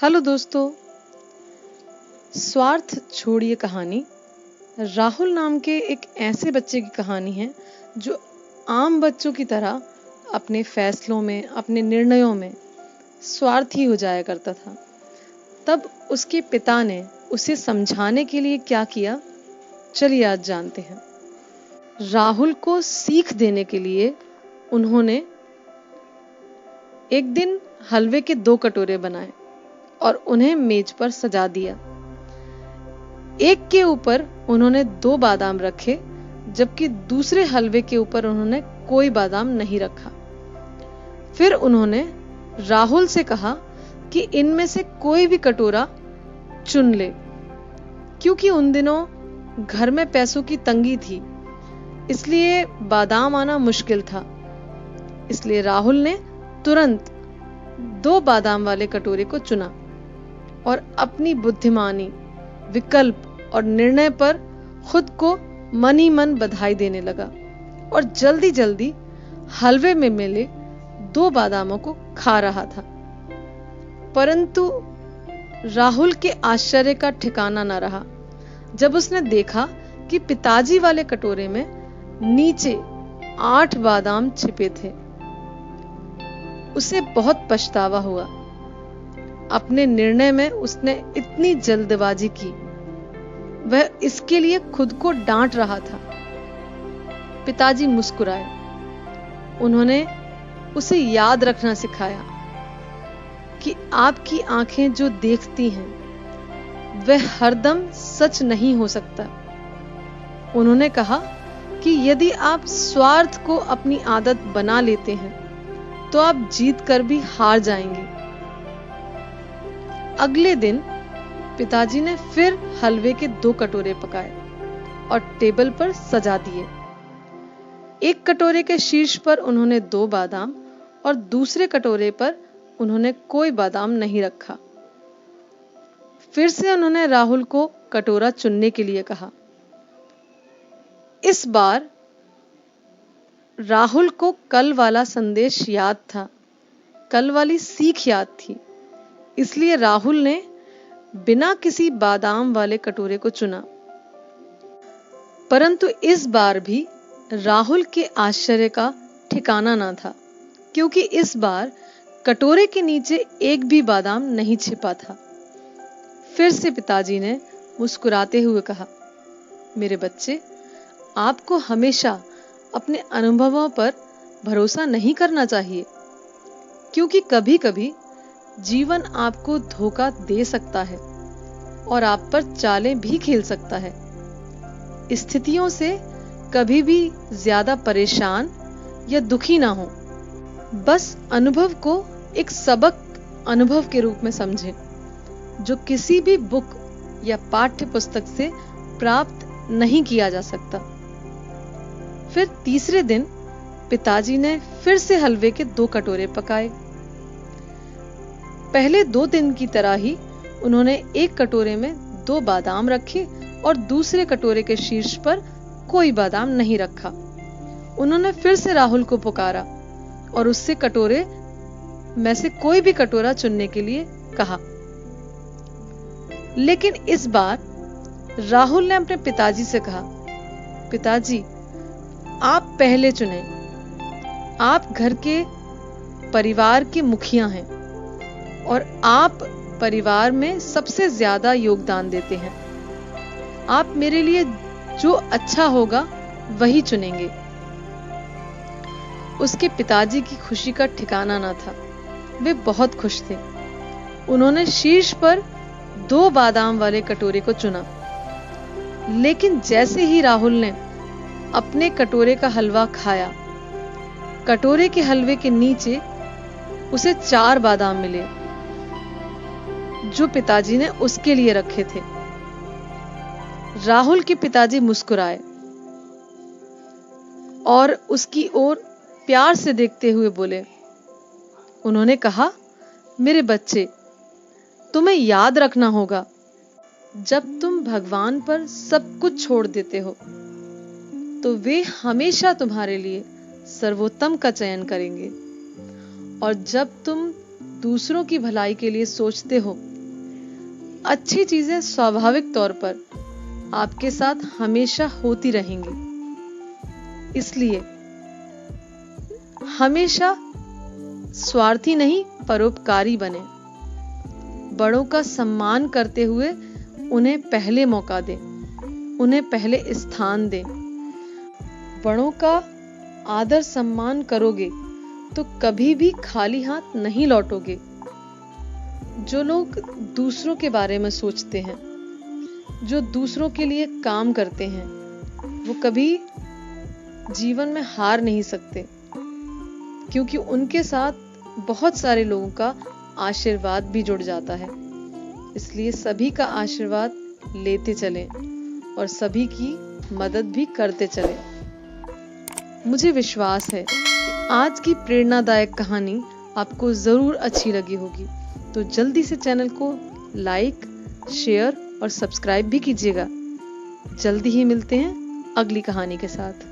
Hello दोस्तों, स्वार्थ छोड़िए कहानी राहुल नाम के एक ऐसे बच्चे की कहानी है जो आम बच्चों की तरह अपने फैसलों में, अपने निर्णयों में स्वार्थी हो जाया करता था। तब उसके पिता ने उसे समझाने के लिए क्या किया, चलिए आज जानते हैं। राहुल को सीख देने के लिए उन्होंने एक दिन हलवे के 2 कटोरे बनाए और उन्हें मेज पर सजा दिया। एक के ऊपर उन्होंने 2 बादाम रखे, जबकि दूसरे हलवे के ऊपर उन्होंने कोई बादाम नहीं रखा। फिर उन्होंने राहुल से कहा कि इनमें से कोई भी कटोरा चुन ले, क्योंकि उन दिनों घर में पैसों की तंगी थी, इसलिए बादाम आना मुश्किल था। इसलिए राहुल ने तुरंत 2 बादाम वाले कटोरे को चुना और अपनी बुद्धिमानी, विकल्प और निर्णय पर खुद को मन ही मन बधाई देने लगा और जल्दी जल्दी हलवे में मिले 2 बादामों को खा रहा था। परंतु राहुल के आश्चर्य का ठिकाना न रहा जब उसने देखा कि पिताजी वाले कटोरे में नीचे 8 बादाम छिपे थे। उसे बहुत पछतावा हुआ। अपने निर्णय में उसने इतनी जल्दबाजी की, वह इसके लिए खुद को डांट रहा था। पिताजी मुस्कुराए। उन्होंने उसे याद रखना सिखाया कि आपकी आंखें जो देखती हैं वह हरदम सच नहीं हो सकता। उन्होंने कहा कि यदि आप स्वार्थ को अपनी आदत बना लेते हैं तो आप जीत कर भी हार जाएंगे। अगले दिन पिताजी ने फिर हलवे के 2 कटोरे पकाए और टेबल पर सजा दिए। एक कटोरे के शीर्ष पर उन्होंने 2 बादाम और दूसरे कटोरे पर उन्होंने कोई बादाम नहीं रखा। फिर से उन्होंने राहुल को कटोरा चुनने के लिए कहा। इस बार राहुल को कल वाला संदेश याद था, कल वाली सीख याद थी। इसलिए राहुल ने बिना किसी बादाम वाले कटोरे को चुना। परंतु इस बार भी राहुल के आश्चर्य का ठिकाना न था, क्योंकि इस बार कटोरे के नीचे एक भी बादाम नहीं छिपा था। फिर से पिताजी ने मुस्कुराते हुए कहा, मेरे बच्चे, आपको हमेशा अपने अनुभवों पर भरोसा नहीं करना चाहिए, क्योंकि कभी-कभी जीवन आपको धोखा दे सकता है और आप पर चालें भी खेल सकता है। स्थितियों से कभी भी ज्यादा परेशान या दुखी ना हो। बस अनुभव को एक सबक अनुभव के रूप में समझें, जो किसी भी बुक या पाठ्य पुस्तक से प्राप्त नहीं किया जा सकता। फिर तीसरे दिन पिताजी ने फिर से हलवे के 2 कटोरे पकाए। पहले 2 दिन की तरह ही उन्होंने एक कटोरे में 2 बादाम रखे और दूसरे कटोरे के शीर्ष पर कोई बादाम नहीं रखा। उन्होंने फिर से राहुल को पुकारा और उससे कटोरे में से कोई भी कटोरा चुनने के लिए कहा। लेकिन इस बार राहुल ने अपने पिताजी से कहा, पिताजी, आप पहले चुने। आप घर के परिवार के मुखिया हैं और आप परिवार में सबसे ज्यादा योगदान देते हैं। आप मेरे लिए जो अच्छा होगा वही चुनेंगे। उसके पिताजी की खुशी का ठिकाना न था। वे बहुत खुश थे। उन्होंने शीर्ष पर 2 बादाम वाले कटोरे को चुना। लेकिन जैसे ही राहुल ने अपने कटोरे का हलवा खाया, कटोरे के हलवे के नीचे उसे 4 बादाम मिले, जो पिताजी ने उसके लिए रखे थे। राहुल के पिताजी मुस्कुराए और उसकी ओर प्यार से देखते हुए बोले। उन्होंने कहा, मेरे बच्चे, तुम्हें याद रखना होगा, जब तुम भगवान पर सब कुछ छोड़ देते हो तो वे हमेशा तुम्हारे लिए सर्वोत्तम का चयन करेंगे। और जब तुम दूसरों की भलाई के लिए सोचते हो अच्छी चीजें स्वाभाविक तौर पर आपके साथ हमेशा होती रहेंगी। इसलिए हमेशा स्वार्थी नहीं परोपकारी बने। बड़ों का सम्मान करते हुए उन्हें पहले मौका दें, उन्हें पहले स्थान दें। बड़ों का आदर सम्मान करोगे तो कभी भी खाली हाथ नहीं लौटोगे। जो लोग दूसरों के बारे में सोचते हैं, जो दूसरों के लिए काम करते हैं, वो कभी जीवन में हार नहीं सकते, क्योंकि उनके साथ बहुत सारे लोगों का आशीर्वाद भी जुड़ जाता है। इसलिए सभी का आशीर्वाद लेते चलें और सभी की मदद भी करते चलें। मुझे विश्वास है कि आज की प्रेरणादायक कहानी आपको जरूर अच्छी लगी होगी। तो जल्दी से चैनल को लाइक, शेयर और सब्सक्राइब भी कीजिएगा। जल्दी ही मिलते हैं अगली कहानी के साथ।